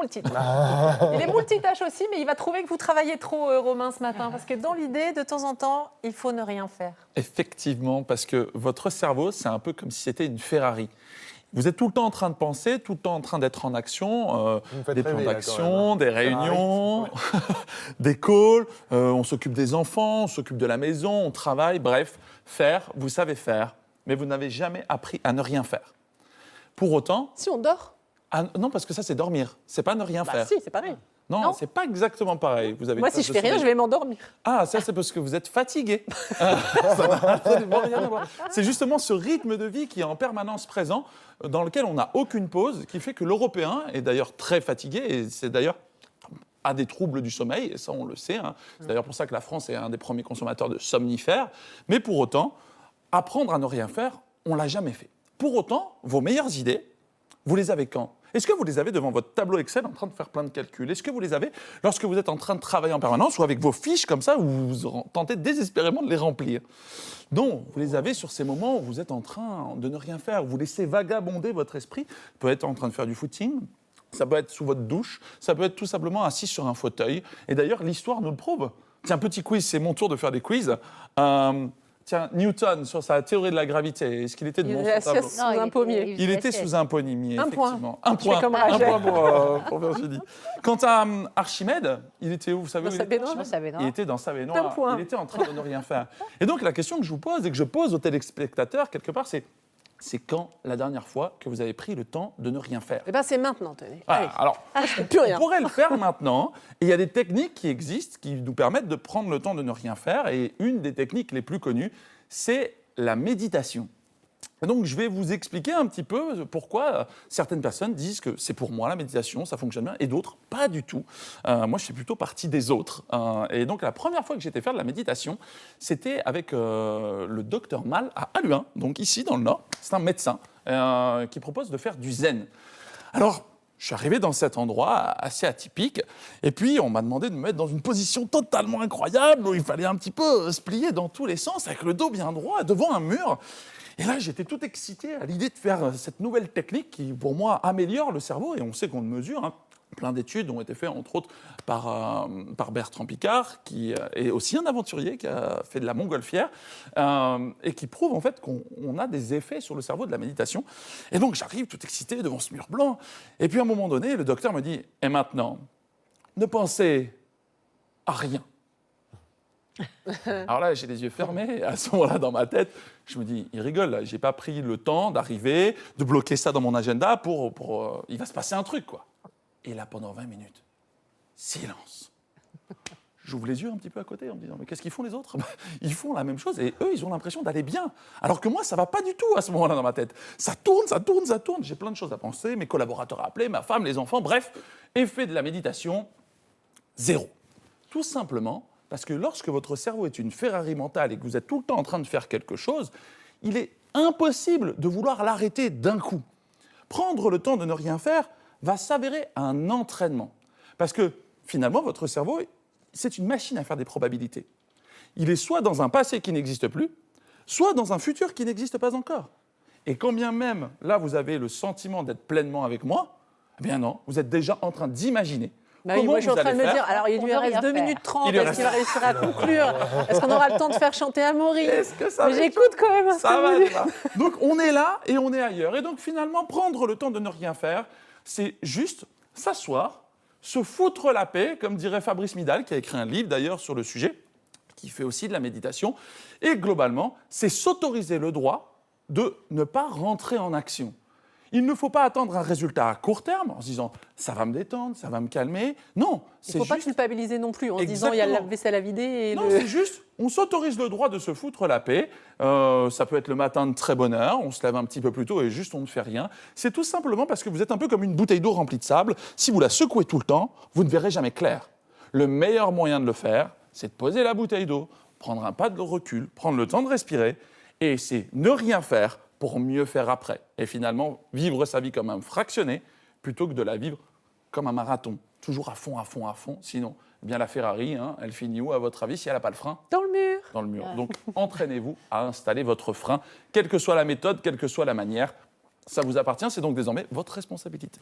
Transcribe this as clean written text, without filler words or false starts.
multitâche. Il est multitâche aussi, mais il va trouver que vous travaillez trop, Romain, ce matin. Parce que dans l'idée, de temps en temps, il faut ne rien faire. Effectivement, parce que votre cerveau, c'est un peu comme si c'était une Ferrari. Vous êtes tout le temps en train de penser, tout le temps en train d'être en action, des plans d'action, des réunions, des calls, on s'occupe des enfants, on s'occupe de la maison, on travaille, bref, faire, vous savez faire, mais vous n'avez jamais appris à ne rien faire. Pour autant... Si on dort. Non, parce que ça, c'est dormir, c'est pas ne rien faire. Si, c'est pareil. Non, c'est pas exactement pareil. Vous avez Moi, si je fais rien, je vais m'endormir. Ah, ça, c'est parce que vous êtes fatigué. Ça n'a absolument rien à voir. C'est justement ce rythme de vie qui est en permanence présent, dans lequel on n'a aucune pause, qui fait que l'Européen est d'ailleurs très fatigué, et c'est d'ailleurs a des troubles du sommeil, et ça, on le sait. Hein. C'est d'ailleurs pour ça que la France est un des premiers consommateurs de somnifères. Mais pour autant, apprendre à ne rien faire, on ne l'a jamais fait. Pour autant, vos meilleures idées, vous les avez quand ? Est-ce que vous les avez devant votre tableau Excel en train de faire plein de calculs ? Est-ce que vous les avez lorsque vous êtes en train de travailler en permanence ou avec vos fiches comme ça où vous tentez désespérément de les remplir ? Non, vous les avez sur ces moments où vous êtes en train de ne rien faire, où vous laissez vagabonder votre esprit. Vous pouvez être en train de faire du footing, ça peut être sous votre douche, ça peut être tout simplement assis sur un fauteuil. Et d'ailleurs, l'histoire nous le prouve. Tiens, petit quiz, c'est mon tour de faire des quiz. Tiens, Newton, sur sa théorie de la gravité, est-ce qu'il était devant son tableau ? Sous un pommier. Il était sous un pommier, effectivement. Un point Pour Virginie. Quant à Archimède, il était où, vous savez où il était ? Il était dans sa baignoire. Il était en train de ne rien faire. Et donc, la question que je vous pose et que je pose aux téléspectateurs, quelque part, c'est quand la dernière fois que vous avez pris le temps de ne rien faire ? Eh bien, c'est maintenant, tenez. Alors, on pourrait le faire maintenant. Et il y a des techniques qui existent qui nous permettent de prendre le temps de ne rien faire. Et une des techniques les plus connues, c'est la méditation. Et donc, je vais vous expliquer un petit peu pourquoi certaines personnes disent que c'est pour moi la méditation, ça fonctionne bien, et d'autres, pas du tout. Moi, je fais plutôt partie des autres. Et donc, la première fois que j'ai été faire de la méditation, c'était avec le docteur Mal à Halluin, donc ici dans le Nord. C'est un médecin qui propose de faire du zen. Alors, je suis arrivé dans cet endroit assez atypique, et puis on m'a demandé de me mettre dans une position totalement incroyable, où il fallait un petit peu se plier dans tous les sens, avec le dos bien droit, devant un mur. Et là, j'étais tout excité à l'idée de faire cette nouvelle technique qui, pour moi, améliore le cerveau. Et on sait qu'on le mesure. Hein. Plein d'études ont été faites, entre autres, par Bertrand Piccard, qui est aussi un aventurier, qui a fait de la montgolfière, et qui prouve en fait qu'on a des effets sur le cerveau de la méditation. Et donc, j'arrive tout excité devant ce mur blanc. Et puis, à un moment donné, le docteur me dit « Et maintenant, ne pensez à rien. » Alors là, j'ai les yeux fermés, et à ce moment-là, dans ma tête, je me dis, il rigole, là, j'ai pas pris le temps d'arriver, de bloquer ça dans mon agenda pour il va se passer un truc, quoi. Et là, pendant 20 minutes, silence. J'ouvre les yeux un petit peu à côté en me disant, mais qu'est-ce qu'ils font les autres ? Ils font la même chose, et eux, ils ont l'impression d'aller bien. Alors que moi, ça va pas du tout à ce moment-là dans ma tête. Ça tourne, ça tourne, ça tourne. J'ai plein de choses à penser, mes collaborateurs à appeler, ma femme, les enfants, bref, effet de la méditation, zéro. Tout simplement parce que lorsque votre cerveau est une Ferrari mentale et que vous êtes tout le temps en train de faire quelque chose, il est impossible de vouloir l'arrêter d'un coup. Prendre le temps de ne rien faire va s'avérer un entraînement. Parce que finalement, votre cerveau, c'est une machine à faire des probabilités. Il est soit dans un passé qui n'existe plus, soit dans un futur qui n'existe pas encore. Et quand bien même, là, vous avez le sentiment d'être pleinement avec moi, eh bien non, vous êtes déjà en train d'imaginer. Bah oui, moi, je suis en train de me dire, alors il lui reste 2 minutes 30, est-ce qu'il va réussir à conclure ? Est-ce qu'on aura le temps de faire chanter Amaury ? Est-ce que ça Mais j'écoute quand même. Ça va, ça va. Donc on est là et on est ailleurs. Et donc finalement, prendre le temps de ne rien faire, c'est juste s'asseoir, se foutre la paix, comme dirait Fabrice Midal, qui a écrit un livre d'ailleurs sur le sujet, qui fait aussi de la méditation. Et globalement, c'est s'autoriser le droit de ne pas rentrer en action. Il ne faut pas attendre un résultat à court terme en se disant « ça va me détendre, ça va me calmer ». Non, c'est juste... Il ne faut pas culpabiliser non plus en se disant « il y a la vaisselle à vider ». Et non, c'est juste, on s'autorise le droit de se foutre la paix. Ça peut être le matin de très bonne heure, on se lève un petit peu plus tôt et juste on ne fait rien. C'est tout simplement parce que vous êtes un peu comme une bouteille d'eau remplie de sable. Si vous la secouez tout le temps, vous ne verrez jamais clair. Le meilleur moyen de le faire, c'est de poser la bouteille d'eau, prendre un pas de recul, prendre le temps de respirer et c'est ne rien faire pour mieux faire après. Et finalement, vivre sa vie comme un fractionné, plutôt que de la vivre comme un marathon. Toujours à fond, à fond, à fond. Sinon, eh bien la Ferrari, elle finit où, à votre avis, si elle n'a pas le frein ? Dans le mur. Dans le mur. Donc, entraînez-vous à installer votre frein, quelle que soit la méthode, quelle que soit la manière. Ça vous appartient, c'est donc désormais votre responsabilité.